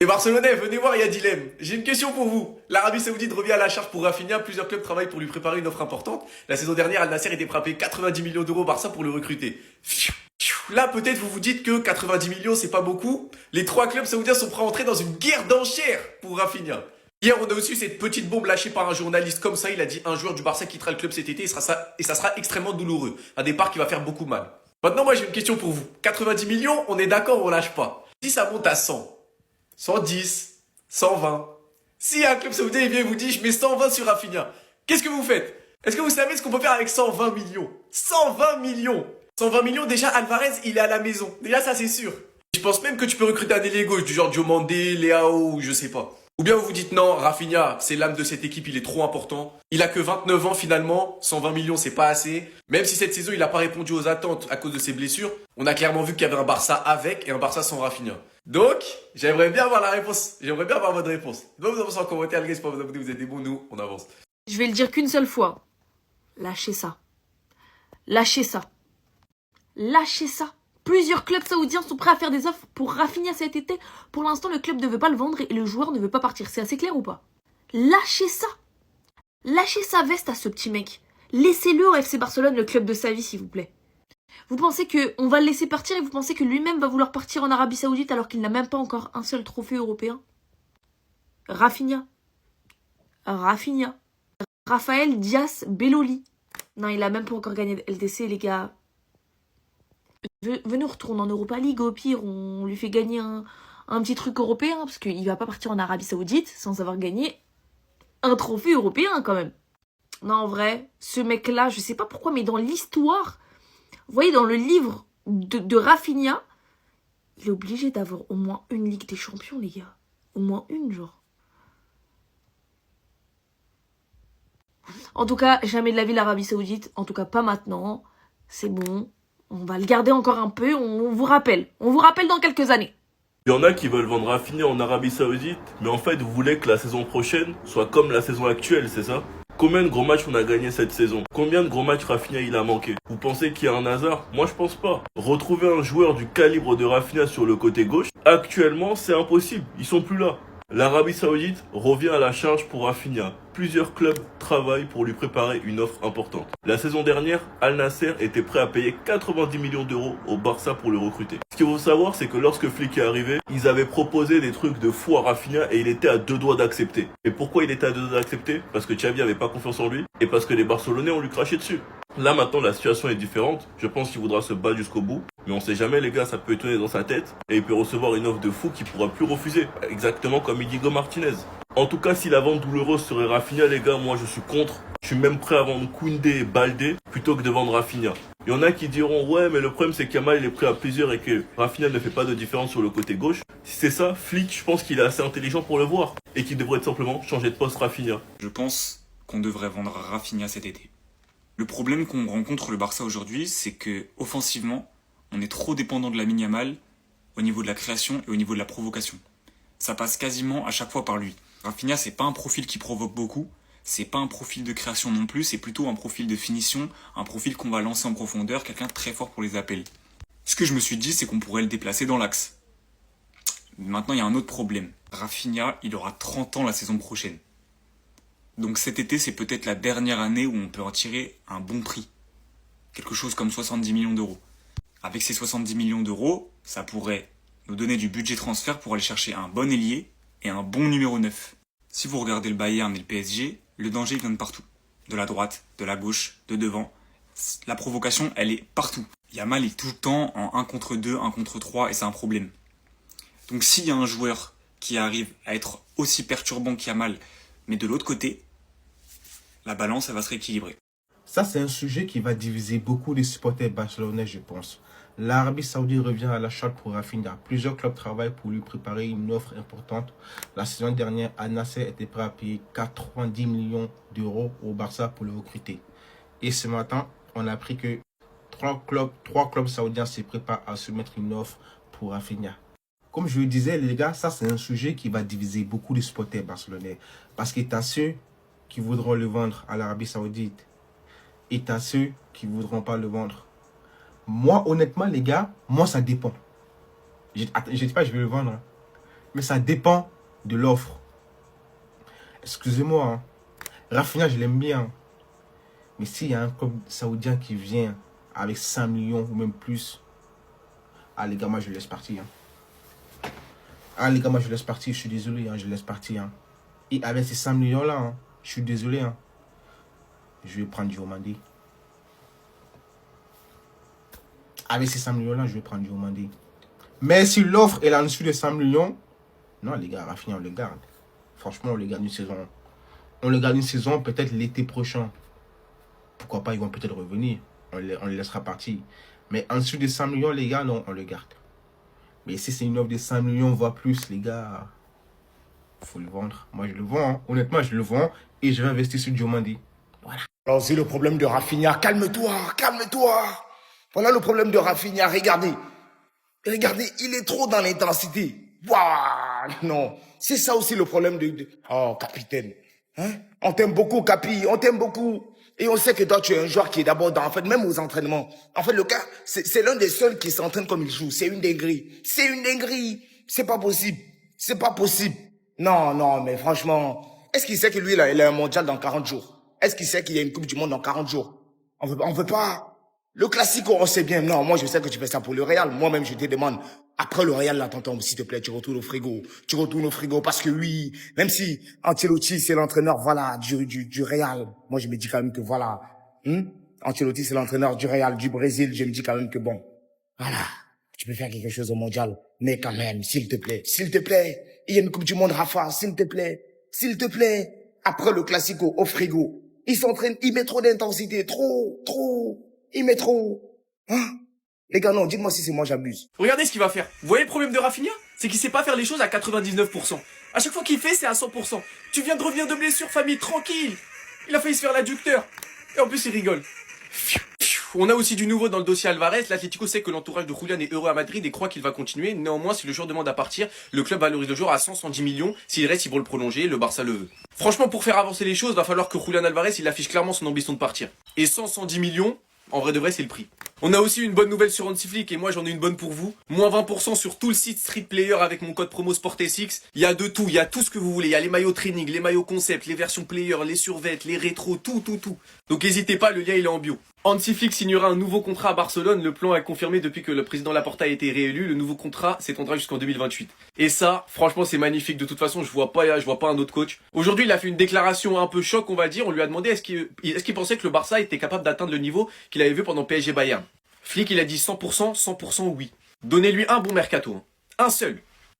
Les Barcelonais, venez voir, il y a dilemme. J'ai une question pour vous. L'Arabie Saoudite revient à la charge pour Rafinha. Plusieurs clubs travaillent pour lui préparer une offre importante. La saison dernière, Al Nassr était frappé 90 millions d'euros au Barça pour le recruter. Là, peut-être vous vous dites que 90 millions, c'est pas beaucoup. Les trois clubs saoudiens sont prêts à entrer dans une guerre d'enchères pour Rafinha. Hier, on a aussi eu cette petite bombe lâchée par un journaliste comme ça. Il a dit un joueur du Barça quittera le club cet été et ça sera extrêmement douloureux. Un départ qui va faire beaucoup mal. Maintenant, moi, j'ai une question pour vous. 90 millions, on est d'accord, on lâche pas. Si ça monte à 100, 110, 120. Si un club saoudien il vient et vous dit je mets 120 sur Rafinha, qu'est-ce que vous faites? Est-ce que vous savez ce qu'on peut faire avec 120 millions? 120 millions! 120 millions, déjà Alvarez il est à la maison. Déjà ça c'est sûr. Je pense même que tu peux recruter un ailier gauche du genre Diomandé, Leao ou je sais pas. Ou bien vous vous dites non, Rafinha, c'est l'âme de cette équipe, il est trop important. Il a que 29 ans finalement, 120 millions c'est pas assez. Même si cette saison il a pas répondu aux attentes à cause de ses blessures, on a clairement vu qu'il y avait un Barça avec et un Barça sans Rafinha. Donc, j'aimerais bien avoir la réponse. J'aimerais bien avoir votre réponse. Donc vous avancez en commentaire, les gars, c'est pas vous abonner, vous êtes des bons, nous, on avance. Je vais le dire qu'une seule fois. Lâchez ça. Lâchez ça. Lâchez ça. Plusieurs clubs saoudiens sont prêts à faire des offres pour Rafinha cet été. Pour l'instant, le club ne veut pas le vendre et le joueur ne veut pas partir. C'est assez clair ou pas? Lâchez ça. Lâchez sa veste à ce petit mec. Laissez-le au FC Barcelone, le club de sa vie, s'il vous plaît. Vous pensez qu'on va le laisser partir et vous pensez que lui-même va vouloir partir en Arabie Saoudite alors qu'il n'a même pas encore un seul trophée européen? Rafinha. Rafinha. Raphaël Diaz Belloli. Non, il a même pas encore gagné de LDC, les gars. Venez, on retourne en Europa League, au pire, on lui fait gagner un petit truc européen, parce qu'il va pas partir en Arabie Saoudite sans avoir gagné un trophée européen, quand même. Non, en vrai, ce mec-là, je sais pas pourquoi, mais dans l'histoire, vous voyez, dans le livre de Rafinha, il est obligé d'avoir au moins une Ligue des Champions, les gars. Au moins une, genre. En tout cas, jamais de la vie l'Arabie Saoudite. En tout cas, pas maintenant. C'est bon. On va le garder encore un peu. On vous rappelle. On vous rappelle dans quelques années. Il y en a qui veulent vendre Rafinha en Arabie Saoudite, mais en fait, vous voulez que la saison prochaine soit comme la saison actuelle, c'est ça? Combien de gros matchs on a gagné cette saison? Combien de gros matchs Rafinha il a manqué? Vous pensez qu'il y a un hasard? Moi je pense pas. Retrouver un joueur du calibre de Rafinha sur le côté gauche, actuellement c'est impossible, ils sont plus là. L'Arabie Saoudite revient à la charge pour Rafinha. Plusieurs clubs travaillent pour lui préparer une offre importante. La saison dernière, Al Nassr était prêt à payer 90 millions d'euros au Barça pour le recruter. Ce qu'il faut savoir, c'est que lorsque Flick est arrivé, ils avaient proposé des trucs de fou à Rafinha et il était à deux doigts d'accepter. Et pourquoi il était à deux doigts d'accepter? Parce que Xavi avait pas confiance en lui et parce que les Barcelonais ont lui craché dessus. Là maintenant la situation est différente, je pense qu'il voudra se battre jusqu'au bout, mais on sait jamais les gars, ça peut étonner dans sa tête, et il peut recevoir une offre de fou qu'il pourra plus refuser, exactement comme Idigo Martinez. En tout cas si la vente douloureuse serait Rafinha les gars, moi je suis contre, je suis même prêt à vendre Koundé et Baldé plutôt que de vendre Rafinha. Il y en a qui diront ouais mais le problème c'est qu'Yamal il est prêt à plusieurs et que Rafinha ne fait pas de différence sur le côté gauche. Si c'est ça, Flick je pense qu'il est assez intelligent pour le voir, et qu'il devrait simplement changer de poste Rafinha. Je pense qu'on devrait vendre Rafinha cet été. Le problème qu'on rencontre le Barça aujourd'hui, c'est que offensivement, on est trop dépendant de Lamine Yamal au niveau de la création et au niveau de la provocation. Ça passe quasiment à chaque fois par lui. Rafinha, c'est pas un profil qui provoque beaucoup, c'est pas un profil de création non plus, c'est plutôt un profil de finition, un profil qu'on va lancer en profondeur, quelqu'un de très fort pour les appels. Ce que je me suis dit, c'est qu'on pourrait le déplacer dans l'axe. Maintenant, il y a un autre problème. Rafinha, il aura 30 ans la saison prochaine. Donc cet été, c'est peut-être la dernière année où on peut en tirer un bon prix. Quelque chose comme 70 millions d'euros. Avec ces 70 millions d'euros, ça pourrait nous donner du budget transfert pour aller chercher un bon ailier et un bon numéro 9. Si vous regardez le Bayern et le PSG, le danger vient de partout. De la droite, de la gauche, de devant. La provocation, elle est partout. Yamal est tout le temps en 1 contre 2, 1 contre 3 et c'est un problème. Donc s'il y a un joueur qui arrive à être aussi perturbant qu'Yamal, mais de l'autre côté, la balance, elle va se rééquilibrer. Ça, c'est un sujet qui va diviser beaucoup les supporters barcelonais, je pense. L'Arabie Saoudite revient à la charge pour Rafinha. Plusieurs clubs travaillent pour lui préparer une offre importante. La saison dernière, Al Nassr était prêt à payer 90 millions d'euros au Barça pour le recruter. Et ce matin, on a appris que trois clubs saoudiens se préparent à soumettre une offre pour Rafinha. Comme je le disais, les gars, ça c'est un sujet qui va diviser beaucoup les supporters barcelonais. Parce qu'il y a ceux qui voudront le vendre à l'Arabie Saoudite et à ceux qui ne voudront pas le vendre. Moi, honnêtement, les gars, moi ça dépend. Je ne dis pas que je vais le vendre. Hein. Mais ça dépend de l'offre. Excusez-moi, hein. Rafinha, je l'aime bien. Mais s'il y a un club saoudien qui vient avec 5 millions ou même plus, ah les gars, moi je laisse partir. Hein. Ah les gars, moi je laisse partir, je suis désolé, hein, je laisse partir. Hein. Et avec ces 5 millions-là, hein, je suis désolé. Hein. Je vais prendre Diomandé. Avec ces 5 millions-là, je vais prendre Diomandé. Mais si l'offre est là en dessous de 5 millions, non les gars, Rafinha, on le garde. Franchement, on le garde une saison. On le garde une saison, peut-être l'été prochain. Pourquoi pas, ils vont peut-être revenir. On les laissera partir. Mais en dessous de 5 millions, les gars, non, on le garde. Mais si c'est une offre de 5 millions, voire plus, les gars, faut le vendre. Moi, je le vends. Hein. Honnêtement, je le vends et je vais investir sur Diomandé. Voilà. Alors, c'est le problème de Rafinha. Calme-toi, calme-toi. Voilà le problème de Rafinha. Regardez. Regardez, il est trop dans l'intensité. Waouh, non. C'est ça aussi le problème de... Oh, capitaine. Hein? On t'aime beaucoup, Capi. On t'aime beaucoup. Et on sait que toi, tu es un joueur qui est d'abord dans... En fait, même aux entraînements. En fait, le gars, c'est l'un des seuls qui s'entraîne comme il joue. C'est une dinguerie. C'est une dinguerie. C'est pas possible. C'est pas possible. Non, non, mais franchement... Est-ce qu'il sait que lui, il a un mondial dans 40 jours? Est-ce qu'il sait qu'il y a une Coupe du Monde dans 40 jours? On veut pas... Le classico, on sait bien. Non, moi, je sais que tu fais ça pour le Real. Moi-même, je te demande. Après le Real, là, tonton, s'il te plaît, tu retournes au frigo. Tu retournes au frigo parce que oui, même si Ancelotti, c'est l'entraîneur, voilà, du Real. Moi, je me dis quand même que voilà, Ancelotti, c'est l'entraîneur du Real, du Brésil. Je me dis quand même que bon, voilà, tu peux faire quelque chose au mondial. Mais quand même, s'il te plaît, il y a une Coupe du Monde, Rafa, s'il te plaît. Après le classico, au frigo. Il s'entraîne, il met trop d'intensité, trop. Il met trop. Hein? Les gars, non, dites-moi si c'est moi j'abuse. Regardez ce qu'il va faire. Vous voyez le problème de Rafinha? C'est qu'il sait pas faire les choses à 99%. À chaque fois qu'il fait, c'est à 100%. Tu viens de revenir de blessure, famille, tranquille. Il a failli se faire l'adducteur. Et en plus, il rigole. On a aussi du nouveau dans le dossier Alvarez. L'Atlético sait que l'entourage de Julian est heureux à Madrid et croit qu'il va continuer. Néanmoins, si le joueur demande à partir, le club valorise le joueur à 110 millions. S'il reste, ils vont le prolonger. Le Barça le veut. Franchement, pour faire avancer les choses, va falloir que Julian Alvarez, il affiche clairement son ambition de partir. Et 110 millions, en vrai de vrai, c'est le prix. On a aussi une bonne nouvelle sur Hansi et moi j'en ai une bonne pour vous. Moins 20% sur tout le site Street Player avec mon code promo SportSX. Il y a de tout, il y a tout ce que vous voulez. Il y a les maillots training, les maillots concept, les versions player, les survêtes, les rétros, tout. Donc n'hésitez pas, le lien il est en bio. Hansi Flick signera un nouveau contrat à Barcelone. Le plan est confirmé depuis que le président Laporta a été réélu. Le nouveau contrat s'étendra jusqu'en 2028. Et ça, franchement, c'est magnifique. De toute façon, je vois pas un autre coach. Aujourd'hui, il a fait une déclaration un peu choc, on va dire. On lui a demandé est-ce qu'il pensait que le Barça était capable d'atteindre le niveau qu'il avait vu pendant PSG Bayern. Flick, il a dit 100% oui. Donnez-lui un bon mercato. Un seul.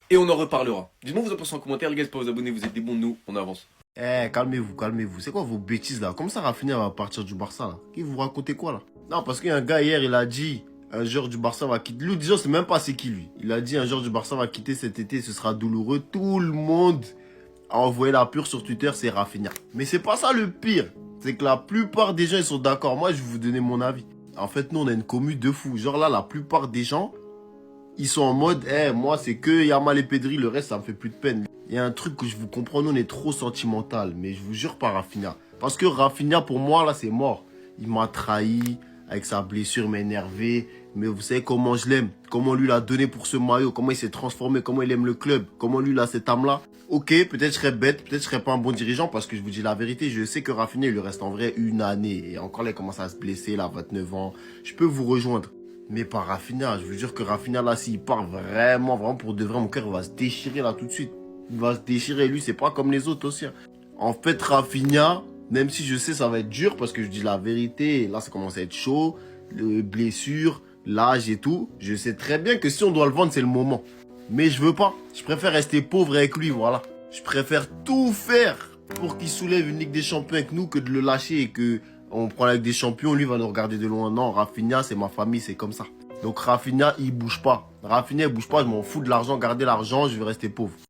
Et on en reparlera. Dites-moi vous en pensez en commentaire, les gars, pas vous abonner, vous êtes des bons de nous, on avance. Calmez-vous. C'est quoi vos bêtises là? Comment ça Rafinha va partir du Barça là? Qui vous racontez quoi là? Non, parce qu'il y a un gars hier, il a dit un joueur du Barça va quitter. Lui, disons, c'est même pas c'est qui lui. Il a dit un joueur du Barça va quitter cet été, ce sera douloureux. Tout le monde a envoyé la pure sur Twitter, c'est Rafinha. Mais c'est pas ça le pire. C'est que la plupart des gens, ils sont d'accord. Moi, je vais vous donner mon avis. En fait, nous, on a une commu de fous. Genre là, la plupart des gens, ils sont en mode, moi, c'est que Yamal et Pedri, le reste, ça me fait plus de peine. Il y a un truc que je vous comprends, nous, on est trop sentimental. Mais je vous jure pas Rafinha. Parce que Rafinha, pour moi, là, c'est mort. Il m'a trahi, avec sa blessure, il m'a énervé. Mais vous savez comment je l'aime. Comment lui l'a donné pour ce maillot. Comment il s'est transformé. Comment il aime le club. Comment lui, il a cette âme-là. Ok, peut-être je serais bête. Peut-être je serais pas un bon dirigeant. Parce que je vous dis la vérité. Je sais que Rafinha, il lui reste en vrai une année. Et encore là, il commence à se blesser. Il a 29 ans. Je peux vous rejoindre. Mais pas Rafinha. Je vous jure que Rafinha, là, s'il part vraiment pour de vrai, mon cœur, il va se déchirer là tout de suite. Il va se déchirer. Lui, c'est pas comme les autres aussi. En fait, Rafinha, même si je sais ça va être dur. Parce que je dis la vérité. Là, ça commence à être chaud. Les blessures, l'âge et tout. Je sais très bien que si on doit le vendre, c'est le moment. Mais je veux pas. Je préfère rester pauvre avec lui, voilà. Je préfère tout faire pour qu'il soulève une Ligue des Champions avec nous que de le lâcher et que on prend la Ligue des Champions, lui va nous regarder de loin. Non, Rafinha, c'est ma famille, c'est comme ça. Donc Rafinha, il bouge pas. Rafinha, il bouge pas, je m'en fous de l'argent, gardez l'argent, je vais rester pauvre.